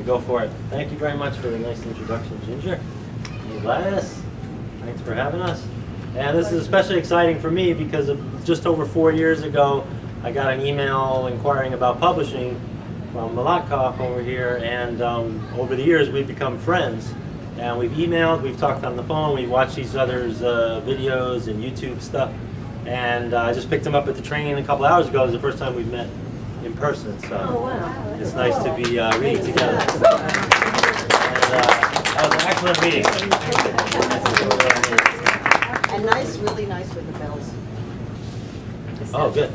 go for it. Thank you very much for the nice introduction, Ginger. And Gladys, thanks for having us. And this is especially exciting for me because just over 4 years ago, I got an email inquiring about publishing from Manahatta over here, and over the years we've become friends. And we've emailed, we've talked on the phone, we've watched each other's videos and YouTube stuff. And I just picked him up at the train a couple hours ago. It was the first time we've met in person, so it's nice to be reading together. And that was an excellent meeting. And nice, really nice with the bells. Oh, good.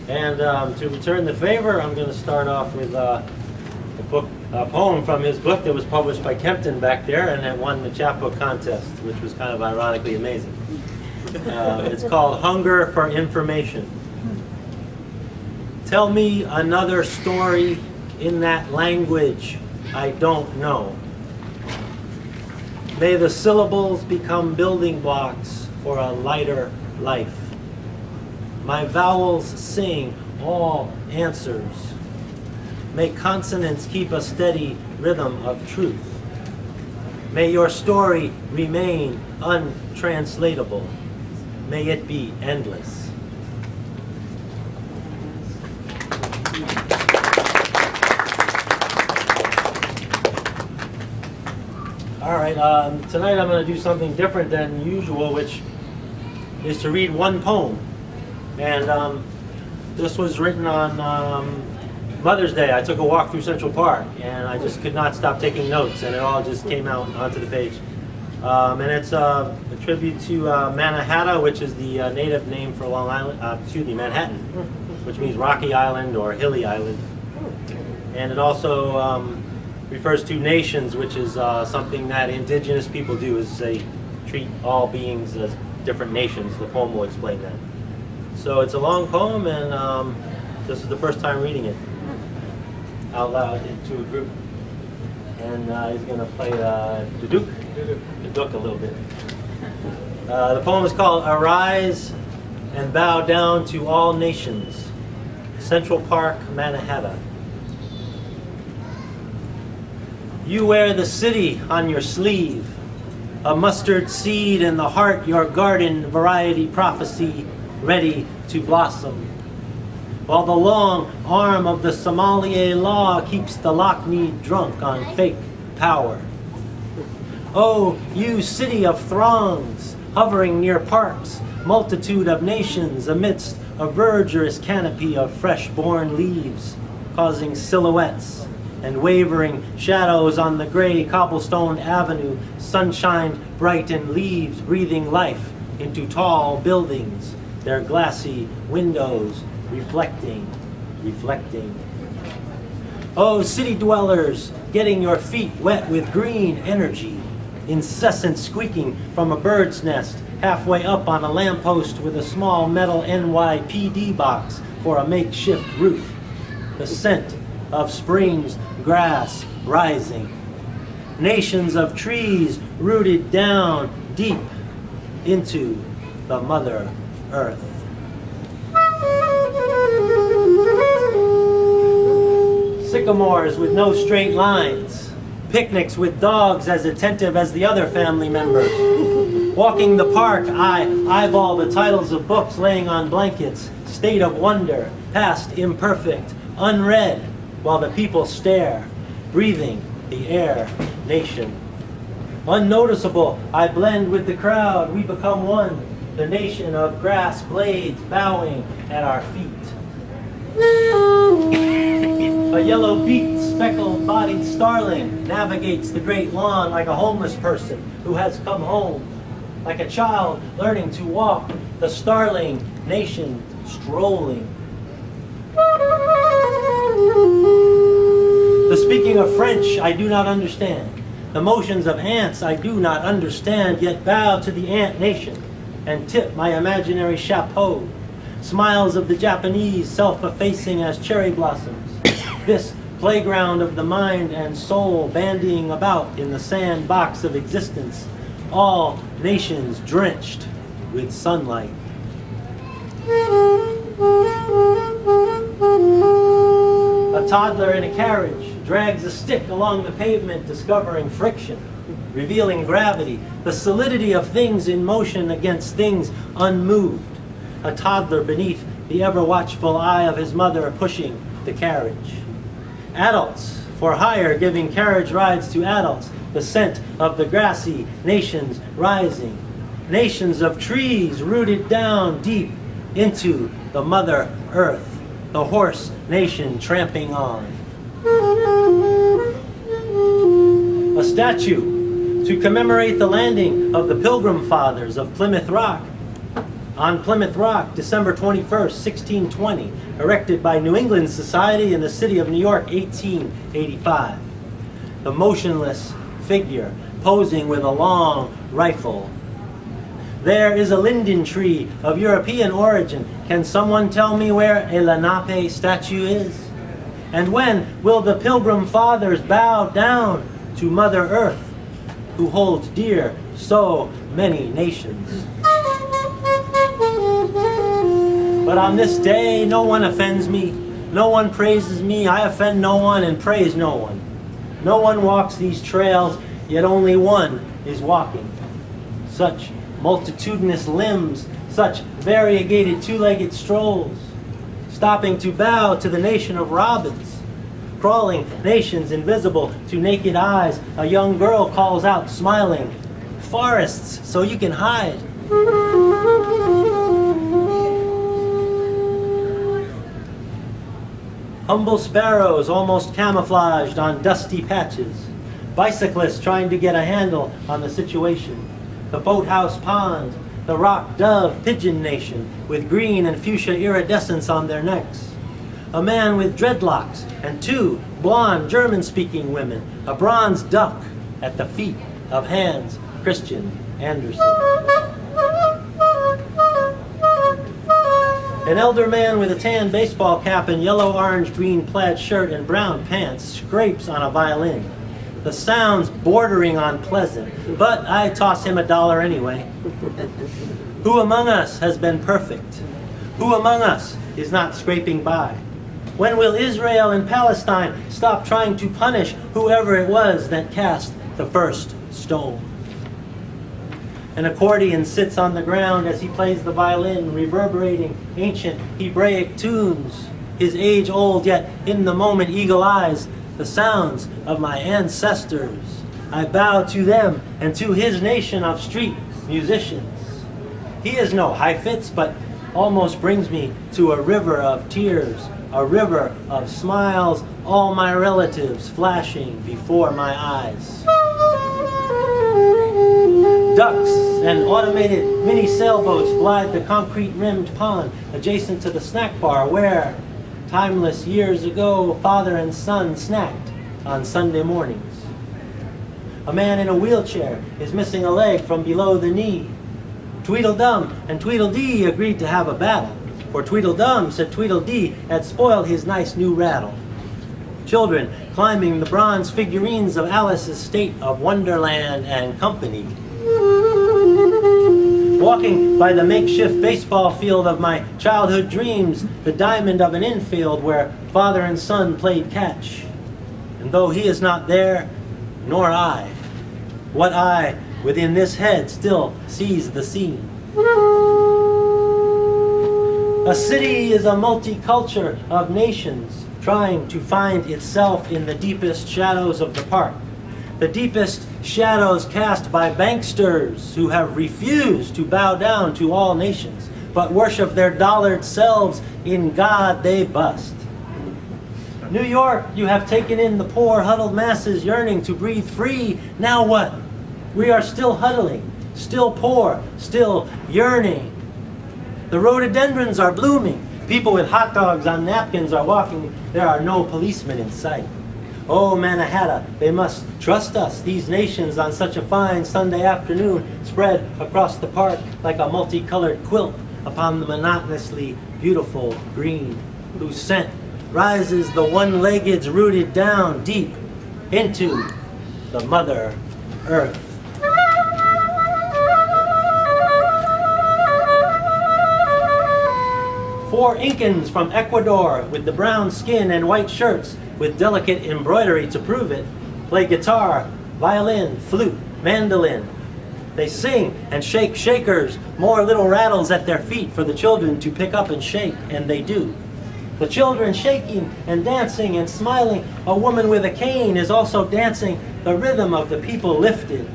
And to return the favor, I'm going to start off with a poem from his book that was published by Kempton back there, and it won the chapbook contest, which was kind of ironically amazing. It's called Hunger for Information. Tell me another story in that language I don't know. May the syllables become building blocks for a lighter life. My vowels sing all answers. May consonants keep a steady rhythm of truth. May your story remain untranslatable. May it be endless. All right, tonight I'm going to do something different than usual, which is to read one poem. And this was written on Mother's Day. I took a walk through Central Park, and I just could not stop taking notes, and it all just came out onto the page. And it's a tribute to Manahatta, which is the native name for Long Island, Manhattan, which means rocky island or hilly island. And it also refers to nations, which is something that indigenous people do, is they treat all beings as different nations. The poem will explain that. So it's a long poem, and this is the first time reading it out loud to a group. And he's going to play duduk a little bit. The poem is called Arise and Bow Down to All Nations, Central Park, Manahatta. You wear the city on your sleeve, a mustard seed in the heart, your garden variety prophecy ready to blossom. While the long arm of the sommelier law keeps the lock-kneed drunk on fake power. Oh, you city of throngs, hovering near parks, multitude of nations amidst a verdurous canopy of fresh-born leaves, causing silhouettes and wavering shadows on the gray cobblestone avenue, sunshine bright and leaves breathing life into tall buildings, their glassy windows reflecting. Oh, city dwellers, getting your feet wet with green energy, incessant squeaking from a bird's nest halfway up on a lamppost with a small metal NYPD box for a makeshift roof. The scent of spring's grass rising. Nations of trees rooted down deep into the Mother Earth. Sycamores with no straight lines. Picnics with dogs as attentive as the other family members. Walking the park, I eyeball the titles of books laying on blankets. State of wonder, past imperfect, unread, while the people stare, breathing the air nation. Unnoticeable, I blend with the crowd, we become one, the nation of grass blades bowing at our feet. A yellow-beaked, speckled-bodied starling navigates the great lawn like a homeless person who has come home. Like a child learning to walk, the starling nation strolling. The speaking of French I do not understand. The motions of ants I do not understand, yet bow to the ant nation and tip my imaginary chapeau. Smiles of the Japanese self-effacing as cherry blossoms. This playground of the mind and soul bandying about in the sandbox of existence. All nations drenched with sunlight. A toddler in a carriage drags a stick along the pavement, discovering friction, revealing gravity, the solidity of things in motion against things unmoved. A toddler beneath the ever-watchful eye of his mother pushing the carriage. Adults for hire giving carriage rides to adults, the scent of the grassy nations rising. Nations of trees rooted down deep into the Mother Earth, the horse nation tramping on. A statue to commemorate the landing of the Pilgrim Fathers of Plymouth Rock. On Plymouth Rock, December 21st, 1620, erected by New England Society in the city of New York, 1885. The motionless figure posing with a long rifle. There is a linden tree of European origin. Can someone tell me where a Lenape statue is? And when will the Pilgrim Fathers bow down to Mother Earth, who holds dear so many nations? But on this day, no one offends me, no one praises me, I offend no one and praise no one. No one walks these trails, yet only one is walking. Such multitudinous limbs, such variegated two-legged strolls, stopping to bow to the nation of robins, crawling nations invisible to naked eyes. A young girl calls out, smiling, "Forests, so you can hide." Humble sparrows almost camouflaged on dusty patches. Bicyclists trying to get a handle on the situation. The boathouse pond, the rock dove pigeon nation with green and fuchsia iridescence on their necks. A man with dreadlocks and two blonde German-speaking women. A bronze duck at the feet of Hans Christian Andersen. An elder man with a tan baseball cap and yellow, orange, green plaid shirt and brown pants scrapes on a violin. The sounds bordering on pleasant, but I toss him $1 anyway. Who among us has been perfect? Who among us is not scraping by? When will Israel and Palestine stop trying to punish whoever it was that cast the first stone? An accordion sits on the ground as he plays the violin, reverberating ancient Hebraic tunes. His age-old, yet in the moment eagle eyes, the sounds of my ancestors. I bow to them and to his nation of street musicians. He is no Heifetz, but almost brings me to a river of tears, a river of smiles, all my relatives flashing before my eyes. Ducks and automated mini sailboats glide the concrete-rimmed pond adjacent to the snack bar where, timeless years ago, father and son snacked on Sunday mornings. A man in a wheelchair is missing a leg from below the knee. Tweedledum and Tweedledee agreed to have a battle, for Tweedledum said Tweedledee had spoiled his nice new rattle. Children climbing the bronze figurines of Alice's State of Wonderland and Company. Walking by the makeshift baseball field of my childhood dreams, the diamond of an infield where father and son played catch. And though he is not there, nor I, what eye within this head still sees the scene. A city is a multiculture of nations trying to find itself in the deepest shadows of the park. The deepest shadows cast by banksters who have refused to bow down to all nations, but worship their dollared selves in God they bust. New York, you have taken in the poor, huddled masses yearning to breathe free. Now what? We are still huddling, still poor, still yearning. The rhododendrons are blooming. People with hot dogs on napkins are walking. There are no policemen in sight. Oh, Manahatta, they must trust us, these nations on such a fine Sunday afternoon, spread across the park like a multicolored quilt upon the monotonously beautiful green, whose scent rises the one-leggeds rooted down deep into the Mother Earth. 4 Incans from Ecuador with the brown skin and white shirts with delicate embroidery to prove it play guitar, violin, flute, mandolin. They sing and shake shakers, more little rattles at their feet for the children to pick up and shake, and they do. The children shaking and dancing and smiling. A woman with a cane is also dancing the rhythm of the people lifted.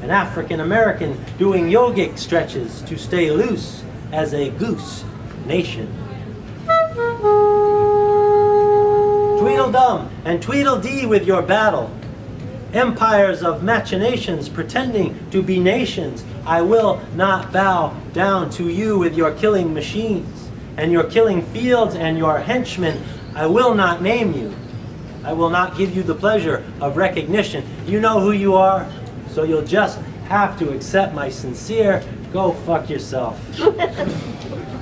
An African American doing yogic stretches to stay loose as a goose nation. Tweedledum and Tweedledee with your battle. Empires of machinations pretending to be nations. I will not bow down to you with your killing machines and your killing fields and your henchmen. I will not name you. I will not give you the pleasure of recognition. You know who you are, so you'll just have to accept my sincere go fuck yourself.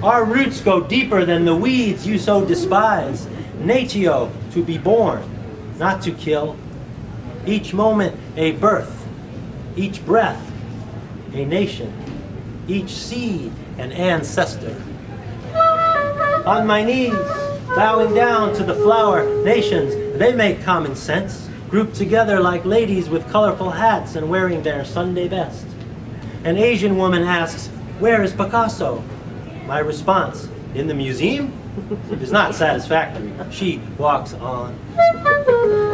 Our roots go deeper than the weeds you so despise. Natio, to be born, not to kill. Each moment a birth, each breath a nation, each seed an ancestor. On my knees, bowing down to the flower nations, they make common sense, grouped together like ladies with colorful hats and wearing their Sunday best. An Asian woman asks, "Where is Picasso?" My response, "In the museum?" is not satisfactory. She walks on.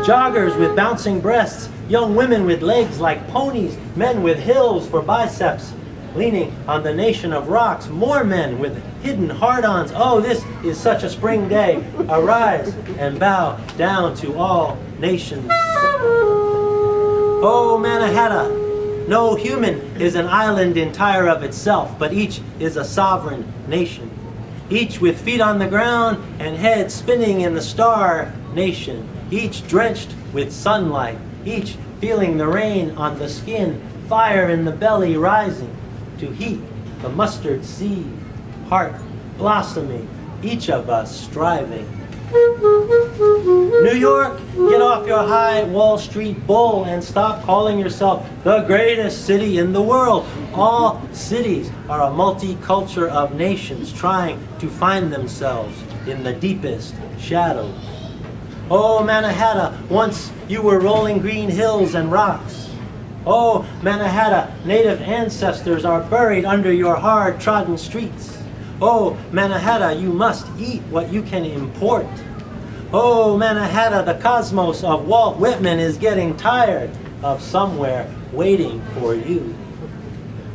Joggers with bouncing breasts, young women with legs like ponies, men with hills for biceps, leaning on the nation of rocks, more men with hidden hard-ons. Oh, this is such a spring day. Arise and bow down to all nations. Oh, Manahatta, no human is an island entire of itself, but each is a sovereign nation. Each with feet on the ground and head spinning in the star nation. Each drenched with sunlight, each feeling the rain on the skin, fire in the belly rising to heat the mustard seed, heart blossoming, each of us striving. New York, get off your high Wall Street bull and stop calling yourself the greatest city in the world. All cities are a multiculture of nations trying to find themselves in the deepest shadows. Oh, Manahatta, once you were rolling green hills and rocks. Oh, Manahatta, native ancestors are buried under your hard-trodden streets. Oh, Manahatta, you must eat what you can import. Oh, Manahatta, the cosmos of Walt Whitman is getting tired of somewhere waiting for you.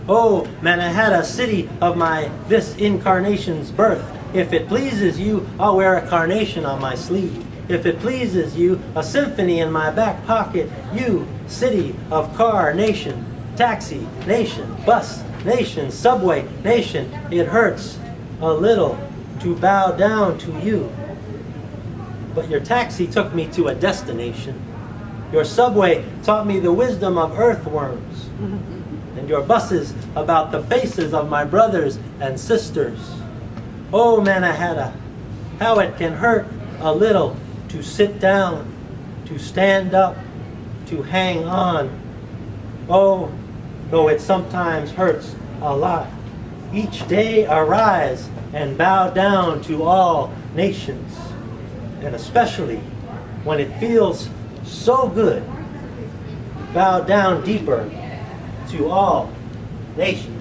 Oh, Manahatta, city of my this incarnation's birth. If it pleases you, I'll wear a carnation on my sleeve. If it pleases you, a symphony in my back pocket. You, city of car nation, taxi nation, bus nation, subway nation. It hurts a little to bow down to you. But your taxi took me to a destination. Your subway taught me the wisdom of earthworms. And your buses about the faces of my brothers and sisters. Oh, Manahatta, how it can hurt a little to sit down, to stand up, to hang on. Oh, though it sometimes hurts a lot. Each day arise and bow down to all nations. And especially when it feels so good, bow down deeper to all nations.